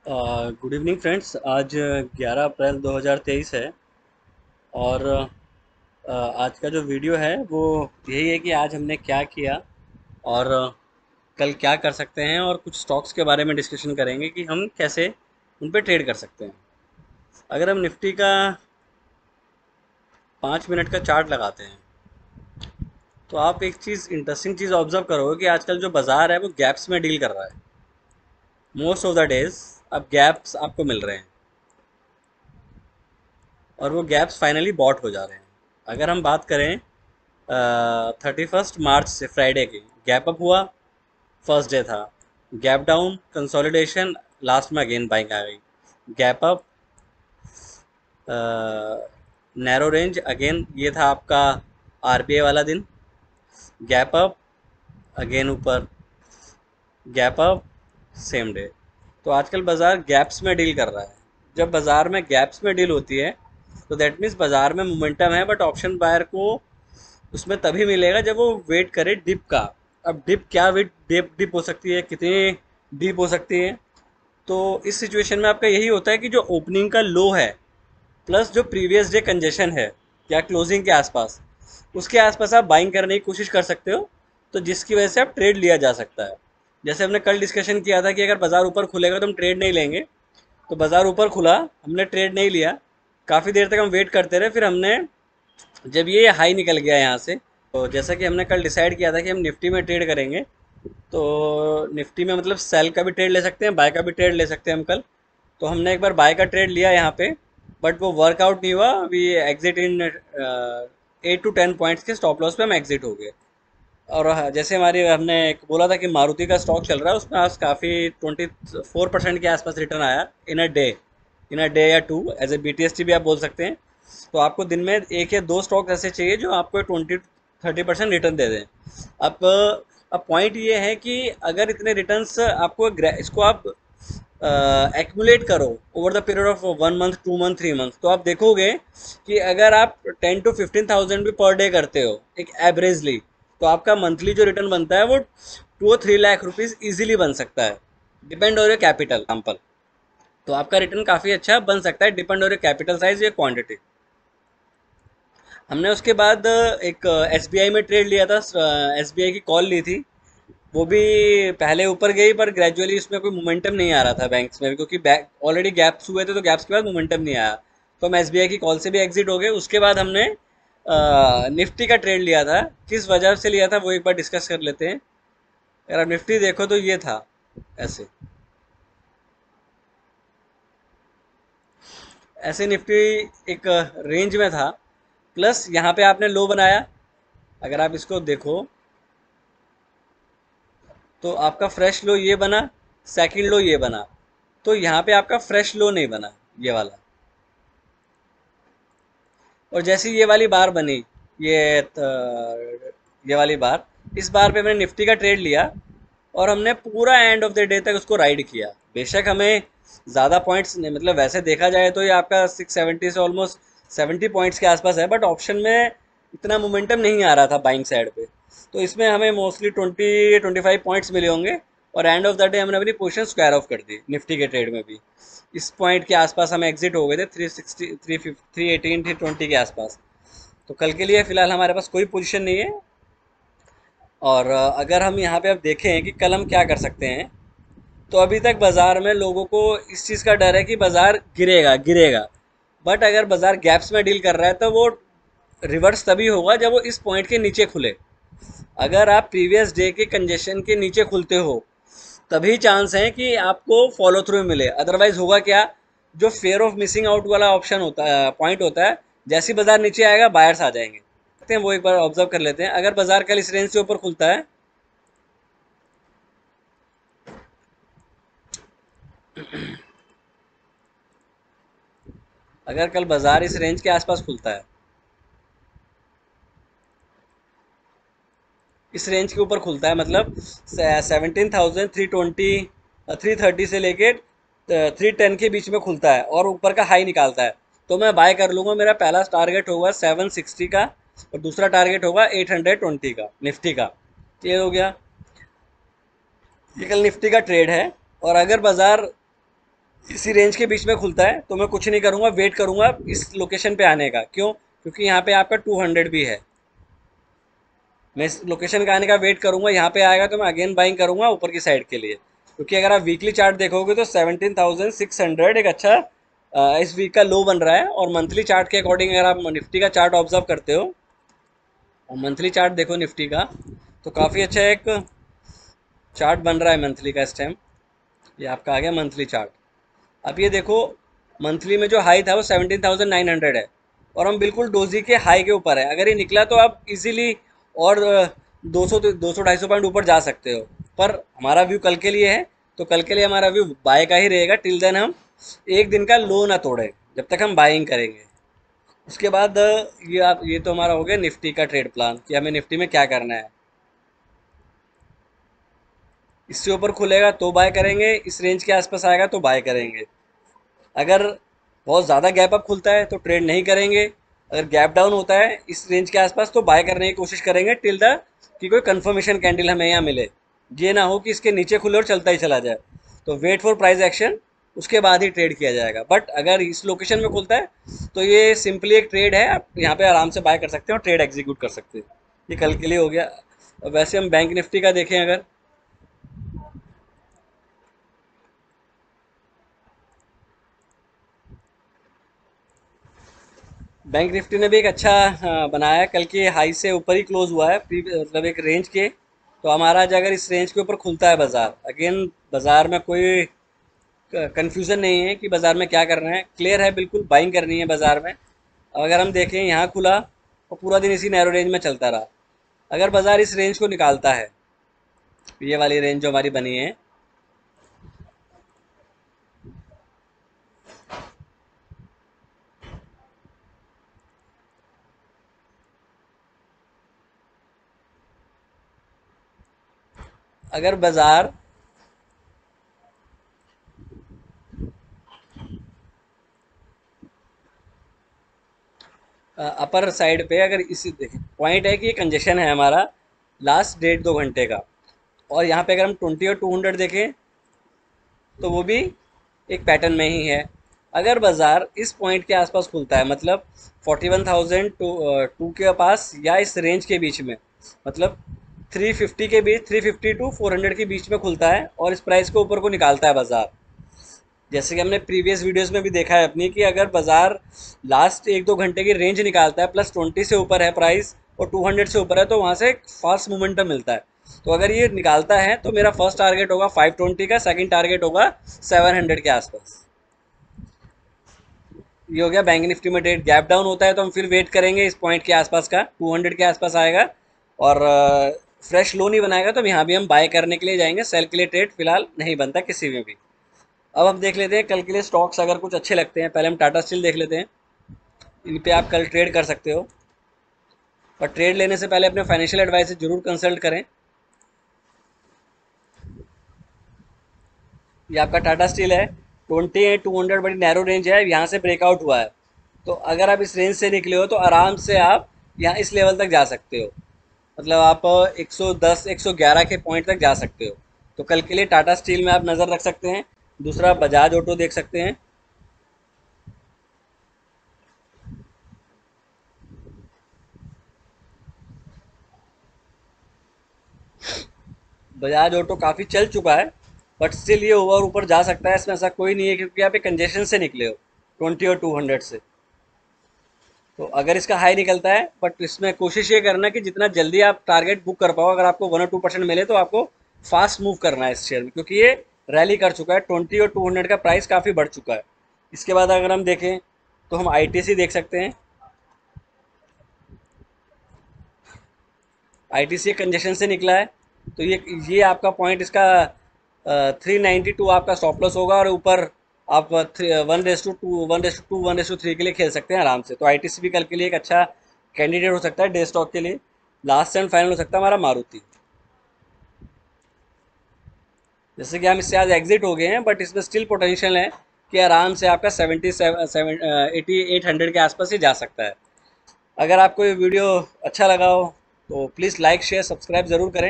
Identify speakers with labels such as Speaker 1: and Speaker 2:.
Speaker 1: Good evening friends. आज 11 अप्रैल 2023 है। और आज का जो वीडियो है वो यही है कि आज हमने क्या किया और कल क्या कर सकते हैं, और कुछ स्टॉक्स के बारे में डिस्कशन करेंगे कि हम कैसे उन पे ट्रेड कर सकते हैं। अगर हम निफ्टी का 5 मिनट का चार्ट लगाते हैं तो आप एक चीज़, इंटरेस्टिंग चीज़ ऑब्जर्व करोगे कि आजकल जो बाज़ार है वो गैप्स में डील कर रहा है। मोस्ट ऑफ द डेज अब गैप्स आपको मिल रहे हैं और वो गैप्स फाइनली बॉट हो जा रहे हैं। अगर हम बात करें 31 मार्च से, फ्राइडे की गैप अप हुआ, फर्स्ट डे था। गैप डाउन, कंसोलिडेशन, लास्ट में अगेन बाइंग आ गई। Gap up, narrow range, again ये था आपका आरबीआई वाला दिन। गैप अप, अगेन ऊपर, गैप अप, सेम डे। तो आजकल बाज़ार गैप्स में डील कर रहा है। जब बाज़ार में गैप्स में डील होती है तो दैट मीन्स बाज़ार में मोमेंटम है, बट ऑप्शन बायर को उसमें तभी मिलेगा जब वो वेट करे डिप का। अब डिप क्या, वेट डिप डिप हो सकती है, कितनी डीप हो सकती है। तो इस सिचुएशन में आपका यही होता है कि जो ओपनिंग का लो है प्लस जो प्रीवियस डे कंजेशन है या क्लोजिंग के आसपास, उसके आसपास आप बाइंग करने की कोशिश कर सकते हो, तो जिसकी वजह से आप ट्रेड लिया जा सकता है। जैसे हमने कल डिस्कशन किया था कि अगर बाज़ार ऊपर खुलेगा तो हम ट्रेड नहीं लेंगे। तो बाज़ार ऊपर खुला, हमने ट्रेड नहीं लिया, काफ़ी देर तक हम वेट करते रहे। फिर हमने, जब ये हाई निकल गया यहाँ से, तो जैसा कि हमने कल डिसाइड किया था कि हम निफ्टी में ट्रेड करेंगे, तो निफ्टी में मतलब सेल का भी ट्रेड ले सकते हैं, बाय का भी ट्रेड ले सकते हैं हम कल। तो हमने एक बार बाय का ट्रेड लिया यहाँ पे, बट वो वर्कआउट नहीं हुआ। We exit in 8 to 10 points के स्टॉप लॉस पे हम एग्जिट हो गए। और जैसे हमारी, हमने एक बोला था कि मारुति का स्टॉक चल रहा है, उसमें आज काफ़ी 24% के आसपास रिटर्न आया इन अ डे, या टू, एज ए BTST भी आप बोल सकते हैं। तो आपको दिन में एक या दो स्टॉक ऐसे चाहिए जो आपको 20-30% रिटर्न दे दें। अब पॉइंट ये है कि अगर इतने रिटर्न्स आपको, इसको आप एक्यूमुलेट करो over the period of 1 month, 2 month, 3 month, तो आप देखोगे कि अगर आप 10 to 15,000 भी पर डे करते हो एक एवरेजली, तो आपका मंथली जो रिटर्न बनता है वो 2 और 3 लाख रुपीज़ ईजिली बन सकता है। डिपेंड और कैपिटल एग्जाम्पल। तो आपका रिटर्न काफ़ी अच्छा बन सकता है, डिपेंड और कैपिटल साइज या क्वांटिटी। हमने उसके बाद एक SBI में ट्रेड लिया था। SBI की कॉल ली थी। वो भी पहले ऊपर गई, पर ग्रेजुअली उसमें कोई मोमेंटम नहीं आ रहा था बैंक्स में, क्योंकि ऑलरेडी गैप्स हुए थे, तो गैप्स के बाद मोमेंटम नहीं आया। तो हम SBI की कॉल से भी एग्जिट हो गए। उसके बाद हमने निफ्टी का ट्रेड लिया था। किस वजह से लिया था वो एक बार डिस्कस कर लेते हैं। अगर आप निफ्टी देखो तो ये था ऐसे, ऐसे निफ्टी एक रेंज में था, प्लस यहाँ पे आपने लो बनाया। अगर आप इसको देखो तो आपका फ्रेश लो ये बना, सेकंड लो ये बना। तो यहाँ पे आपका फ्रेश लो नहीं बना, ये वाला। और जैसी ये वाली बार बनी, ये ये वाली बार, इस बार पे मैंने निफ्टी का ट्रेड लिया और हमने पूरा एंड ऑफ द डे तक उसको राइड किया। बेशक हमें ज़्यादा पॉइंट्स नहीं, मतलब वैसे देखा जाए तो ये आपका 670 से ऑलमोस्ट 70 पॉइंट्स के आसपास है, बट ऑप्शन में इतना मोमेंटम नहीं आ रहा था बाइंग साइड पे। तो इसमें हमें मोस्टली 20-25 पॉइंट्स मिले होंगे। और एंड ऑफ द डे हमने अपनी पोजीशन स्क्वायर ऑफ कर दी निफ्टी के ट्रेड में भी। इस पॉइंट के आसपास हम एग्जिट हो गए थे, 360, 350, 318, 320 के आसपास। तो कल के लिए फ़िलहाल हमारे पास कोई पोजीशन नहीं है। और अगर हम यहाँ पे अब देखें कि कल हम क्या कर सकते हैं, तो अभी तक बाज़ार में लोगों को इस चीज़ का डर है कि बाज़ार गिरेगा गिरेगा। बट अगर बाज़ार गैप्स में डील कर रहा है तो वो रिवर्स तभी होगा जब वो इस पॉइंट के नीचे खुले। अगर आप प्रीवियस डे के कंजेशन के नीचे खुलते हो तभी चांस है कि आपको फॉलो थ्रू मिले, अदरवाइज होगा क्या, जो फेयर ऑफ मिसिंग आउट वाला ऑप्शन होता है, पॉइंट होता है, जैसे ही बाजार नीचे आएगा बायर्स आ जाएंगे। देखते हैं, वो एक बार ऑब्जर्व कर लेते हैं। अगर बाजार कल इस रेंज से ऊपर खुलता है, अगर कल बाजार इस रेंज के आसपास खुलता है, इस रेंज के ऊपर खुलता है, मतलब 17,320, 330 से लेके 310 के बीच में खुलता है और ऊपर का हाई निकालता है, तो मैं बाय कर लूँगा। मेरा पहला टारगेट होगा 760 का और दूसरा टारगेट होगा 820 का निफ्टी का। क्लियर हो गया? ये कल निफ्टी का ट्रेड है। और अगर बाज़ार इसी रेंज के बीच में खुलता है, तो मैं कुछ नहीं करूँगा, वेट करूँगा इस लोकेशन पे आने का। क्यों? क्योंकि यहाँ पे आपका 200 भी है। मैं इस लोकेशन का आने का वेट करूँगा, यहाँ पे आएगा तो मैं अगेन बाइंग करूँगा ऊपर की साइड के लिए। क्योंकि अगर आप वीकली चार्ट देखोगे तो 17,600 एक अच्छा इस वीक का लो बन रहा है। और मंथली चार्ट के अकॉर्डिंग अगर आप निफ्टी का चार्ट ऑब्जर्व करते हो और मंथली चार्ट देखो निफ्टी का, तो काफ़ी अच्छा एक चार्ट बन रहा है मंथली का इस टाइम। ये आपका आ गया मंथली चार्ट। अब ये देखो, मंथली में जो हाई था वो 17,900 है, और हम बिल्कुल डोजी के हाई के ऊपर है। अगर ये निकला तो आप इजीली और 200 250 पॉइंट ऊपर जा सकते हो। पर हमारा व्यू कल के लिए है, तो कल के लिए हमारा व्यू बाय का ही रहेगा। टिल देन हम एक दिन का लो ना तोड़े, जब तक हम बाइंग करेंगे। उसके बाद ये तो हमारा हो गया निफ्टी का ट्रेड प्लान कि हमें निफ्टी में क्या करना है। इससे ऊपर खुलेगा तो बाय करेंगे, इस रेंज के आसपास आएगा तो बाय करेंगे। अगर बहुत ज़्यादा गैप अप खुलता है तो ट्रेड नहीं करेंगे। अगर गैप डाउन होता है इस रेंज के आसपास तो बाय करने की कोशिश करेंगे टिल द कि कोई कंफर्मेशन कैंडल हमें यहाँ मिले। ये ना हो कि इसके नीचे खुले और चलता ही चला जाए। तो वेट फॉर प्राइस एक्शन, उसके बाद ही ट्रेड किया जाएगा। बट अगर इस लोकेशन में खुलता है तो ये सिंपली एक ट्रेड है, आप यहाँ पे आराम से बाय कर सकते हैं और ट्रेड एग्जीक्यूट कर सकते हैं। ये कल के लिए हो गया। वैसे हम बैंक निफ्टी का देखें, अगर बैंक निफ्टी ने भी एक अच्छा बनाया है। कल के हाई से ऊपर ही क्लोज हुआ है, मतलब एक रेंज के। तो हमारा आज अगर इस रेंज के ऊपर खुलता है बाज़ार, अगेन बाज़ार में कोई कंफ्यूजन नहीं है कि बाज़ार में क्या करना है, क्लियर है, बिल्कुल बाइंग करनी है बाज़ार में। अब अगर हम देखें, यहाँ खुला और पूरा दिन इसी नैरो रेंज में चलता रहा। अगर बाज़ार इस रेंज को निकालता है, ये वाली रेंज जो हमारी बनी है, अगर बाज़ार अपर साइड पे, अगर इसी देखें, पॉइंट है कि ये कंजेशन है हमारा लास्ट 1.5 2 घंटे का। और यहाँ पे अगर हम 20 और 200 देखें तो वो भी एक पैटर्न में ही है। अगर बाज़ार इस पॉइंट के आसपास खुलता है, मतलब 41,000 टू के पास या इस रेंज के बीच में, मतलब 350 के बीच, 350 टू 400 के बीच में खुलता है और इस प्राइस को ऊपर को निकालता है बाज़ार, जैसे कि हमने प्रीवियस वीडियोस में भी देखा है अपनी, कि अगर बाज़ार लास्ट 1 2 घंटे की रेंज निकालता है, +20 से ऊपर है प्राइस और 200 से ऊपर है, तो वहाँ से एक फास्ट मोमेंटम मिलता है। तो अगर ये निकालता है तो मेरा फर्स्ट टारगेट होगा 520 का, सेकंड टारगेट होगा 700 के आसपास। ये हो गया बैंक निफ्टी में ट्रेड। गैप डाउन होता है तो हम फिर वेट करेंगे इस पॉइंट के आसपास का, 200 के आसपास आएगा और फ्रेश लो नहीं बनाएगा तो यहाँ भी हम बाय करने के लिए जाएंगे। सेल के लिए ट्रेड फिलहाल नहीं बनता किसी में भी। अब हम देख लेते हैं कल के लिए स्टॉक्स अगर कुछ अच्छे लगते हैं। पहले हम टाटा स्टील देख लेते हैं, इन पे आप कल ट्रेड कर सकते हो। पर ट्रेड लेने से पहले अपने फाइनेंशियल एडवाइस जरूर कंसल्ट करें। ये आपका टाटा स्टील है, 20 200 बड़ी नैरो रेंज है, यहाँ से ब्रेकआउट हुआ है। तो अगर आप इस रेंज से निकले हो तो आराम से आप यहाँ इस लेवल तक जा सकते हो, मतलब आप 110 111 के पॉइंट तक जा सकते हो। तो कल के लिए टाटा स्टील में आप नज़र रख सकते हैं। दूसरा बजाज ऑटो देख सकते हैं। बजाज ऑटो काफ़ी चल चुका है, बट स्टिल ये ओवर ऊपर जा सकता है, इसमें ऐसा कोई नहीं है, क्योंकि आप एक कंजेशन से निकले हो 20 और 200 से। तो अगर इसका हाई निकलता है, बट इसमें कोशिश ये करना कि जितना जल्दी आप टारगेट बुक कर पाओ। अगर आपको 1 और 2% मिले तो आपको फास्ट मूव करना है इस शेयर में, क्योंकि ये रैली कर चुका है, 20 और 200 का प्राइस काफ़ी बढ़ चुका है। इसके बाद अगर हम देखें तो हम आईटीसी देख सकते हैं। आईटीसी कंजेशन से निकला है, तो ये आपका पॉइंट, इसका 392 आपका स्टॉप लॉस होगा, और ऊपर आप 1:2 1:2 1:3 के लिए खेल सकते हैं आराम से। तो आईटीसी भी कल के लिए एक अच्छा कैंडिडेट हो सकता है डे स्टॉक के लिए। लास्ट एंड फाइनल हो सकता है हमारा मारुति। जैसे कि हम इससे आज एग्जिट हो गए हैं, बट इसमें स्टिल पोटेंशियल है कि आराम से आपका 8800 के आसपास ही जा सकता है। अगर आपको ये वीडियो अच्छा लगा हो तो प्लीज़ लाइक शेयर सब्सक्राइब ज़रूर करें।